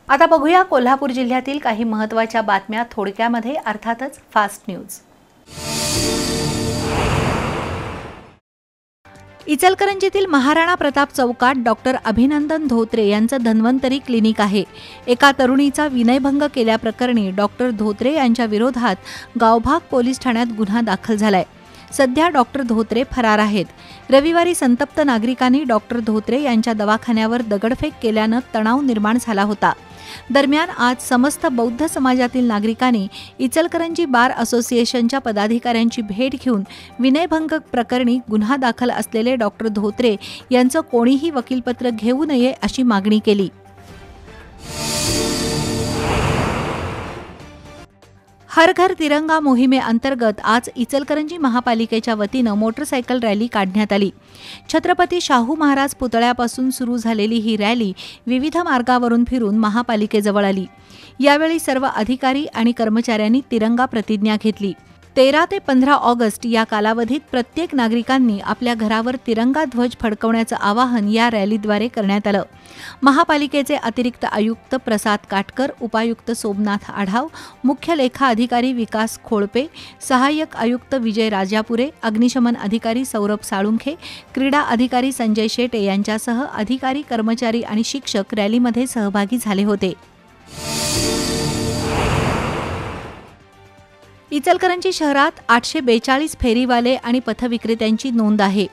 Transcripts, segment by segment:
आता बघूया कोल्हापूर जिल्ह्यातील काही महत्त्वाच्या बातम्या थोडक्यामध्ये, अर्थातच फास्ट न्यूज। इचलकरंजीतील महाराणा प्रताप चौकात डॉक्टर अभिनंदन धोत्रे यांचं धन्वंतरी क्लिनिक आहे। एका तरुणीचा विनयभंग केल्याप्रकरणी डॉक्टर धोत्रे यांच्या विरोधात गावभाग पोलीस ठाण्यात गुन्हा दाखल झालाय। सध्या डॉक्टर धोत्रे फरार आहेत। रविवारी संतप्त नागरिकांनी डॉक्टर धोत्रे यांच्या दवाखान्यावर दगडफेक केल्यानं तणाव निर्माण झाला होता। दरम्यान आज समस्त बौद्ध समाजातील नागरिकांनी इचलकरंजी बार असोसिएशनच्या पदाधिकाऱ्यांची भेट घेऊन विनयभंग प्रकरणी गुन्हा दाखल असलेले डॉक्टर धोत्रे यांचं कोणीही वकीलपत्र घेऊ नये अशी मागणी केली। हर घर तिरंगा मोहिमेअंतर्गत आज इचलकरंजी महापालिकेच्या वतीनं मोटरसायकल रॅली काढण्यात आली। छत्रपती शाहू महाराज पुतळ्यापासून सुरू झालेली ही रॅली विविध मार्गावरून फिरून महापालिकेजवळ आली। यावेळी सर्व अधिकारी आणि कर्मचाऱ्यांनी तिरंगा प्रतिज्ञा घेतली। 13 ते 15 ऑगस्ट या कालावधीत प्रत्येक नागरिकांनी आपल्या घरावर तिरंगा ध्वज फडकवण्याचं आवाहन या रॅलीद्वारे करण्यात आलं। महापालिकेचे अतिरिक्त आयुक्त प्रसाद काटकर, उपायुक्त सोमनाथ आढाव, मुख्य लेखा अधिकारी विकास खोळपे, सहाय्यक आयुक्त विजय राजापुरे, अग्निशमन अधिकारी सौरभ साळुंखे, क्रीडा अधिकारी संजय शेटे यांच्यासह अधिकारी, कर्मचारी आणि शिक्षक रॅलीमध्ये सहभागी झाले होते। इचलकरंजी शहरात 842 फेरीवाले आणि पथविक्रेत्यांची नोंद आहे।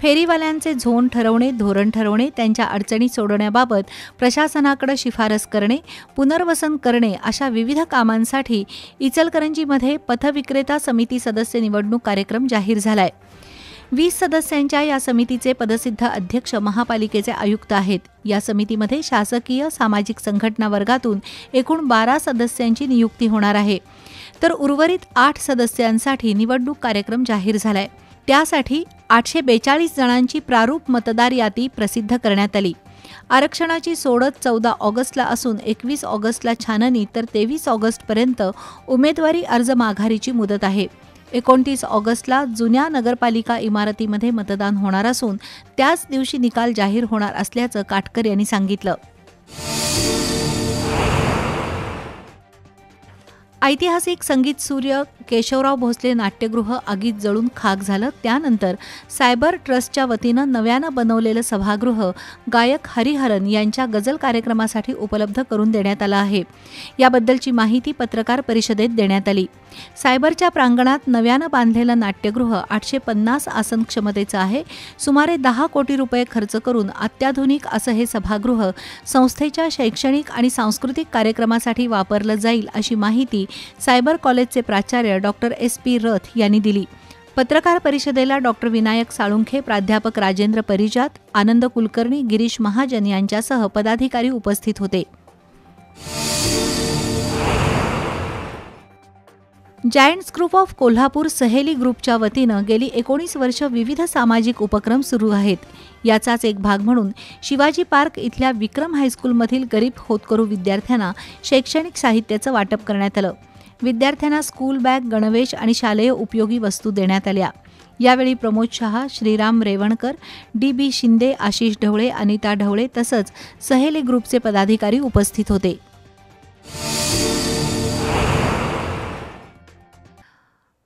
फेरीवाल्यांचे झोन ठरवणे, धोरण ठरवणे, त्यांच्या अडचणी सोडवण्याबाबत प्रशासनाकडे शिफारस करणे, पुनर्वसन करणे अशा विविध कामांसाठी इचलकरंजीमध्ये पथविक्रेता समिती सदस्य निवडणूक कार्यक्रम जाहीर झालाय। 20 सदस्यांच्या या समितीचे पदसिद्ध अध्यक्ष महापालिकेचे आयुक्त आहेत। या समितीमध्ये शासकीय सामाजिक संघटना वर्गातून एकूण 12 सदस्यांची नियुक्ती होणार आहे, तर उर्वरित 8 सदस्यांसाठी निवडणूक कार्यक्रम जाहीर झालाय। त्यासाठी 842 जणांची प्रारूप मतदार यादी प्रसिद्ध करण्यात आली। आरक्षणाची सोडत 14 ऑगस्टला असून 21 ऑगस्टला छाननी तर 23 ऑगस्टपर्यंत उमेदवारी अर्ज माघारीची मुदत आहे। 29 ऑगस्टला जुन्या नगरपालिका इमारतीमध्ये मतदान होणार असून त्याच दिवशी निकाल जाहीर होणार असल्याचं काटकर यांनी सांगितलं। ऐतिहासिक संगीत सूर्य केशवराव भोसले नाट्यगृह आगीत जळून खाक झालं। त्यानंतर सायबर ट्रस्टच्या वतीनं नव्यानं बनवलेलं सभागृह गायक हरिहरन यांच्या गझल कार्यक्रमासाठी उपलब्ध करून देण्यात आलं आहे। याबद्दलची माहिती पत्रकार परिषदेत देण्यात आली। सायबरच्या प्रांगणात नव्यानं बांधलेलं नाट्यगृह 850 आसन क्षमतेचं आहे। सुमारे 10 कोटी रुपये खर्च करून अत्याधुनिक असं हे सभागृह संस्थेच्या शैक्षणिक आणि सांस्कृतिक कार्यक्रमासाठी वापरलं जाईल अशी माहिती सायबर कॉलेजचे प्राचार्य डॉक्टर SP रथ यांनी दिली। पत्रकार परिषदेला डॉक्टर विनायक साळुंखे, प्राध्यापक राजेंद्र परिजात, आनंद कुलकर्णी, गिरीश महाजन यांच्यासह पदाधिकारी उपस्थित होते। जायंट्स ग्रुप ऑफ कोल्हापूर सहेली ग्रुपच्या वतीनं गेली 19 वर्ष विविध सामाजिक उपक्रम सुरू आहेत। याचाच एक भाग म्हणून शिवाजी पार्क इथल्या विक्रम हायस्कूलमधील गरीब होतकरू विद्यार्थ्यांना शैक्षणिक साहित्याचं वाटप करण्यात आलं। विद्यार्थ्यांना स्कूल बॅग, गणवेश आणि शालेय उपयोगी वस्तू देण्यात आल्या। यावेळी प्रमोद शहा, श्रीराम रेवणकर, DB शिंदे, आशिष ढवळे, अनिता ढवळे तसंच सहेली ग्रुपचे पदाधिकारी उपस्थित होते।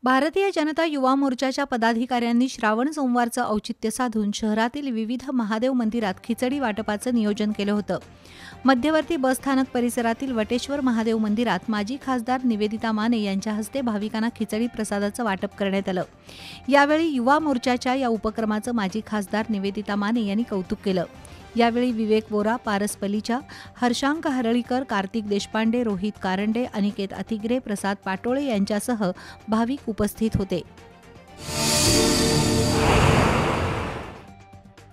भारतीय जनता युवा मोर्चाच्या पदाधिकाऱ्यांनी श्रावण सोमवारचं औचित्य साधून शहरातील विविध महादेव मंदिरात खिचडी वाटपाचं नियोजन केलं होतं। मध्यवर्ती बसस्थानक परिसरातील वटेश्वर महादेव मंदिरात माजी खासदार निवेदिता माने यांच्या हस्ते भाविकांना खिचडी प्रसादाचं वाटप करण्यात आलं। यावेळी युवा मोर्चाच्या या उपक्रमाचं माजी खासदार निवेदिता माने यांनी कौतुक केलं। यावेळी विवेक वोरा, पारस पलीचा, हर्षांक हरळीकर, कार्तिक देशपांडे, रोहित कारंडे, अनिकेत अतिग्रे, प्रसाद पाटोळे यांच्यासह भाविक उपस्थित होते।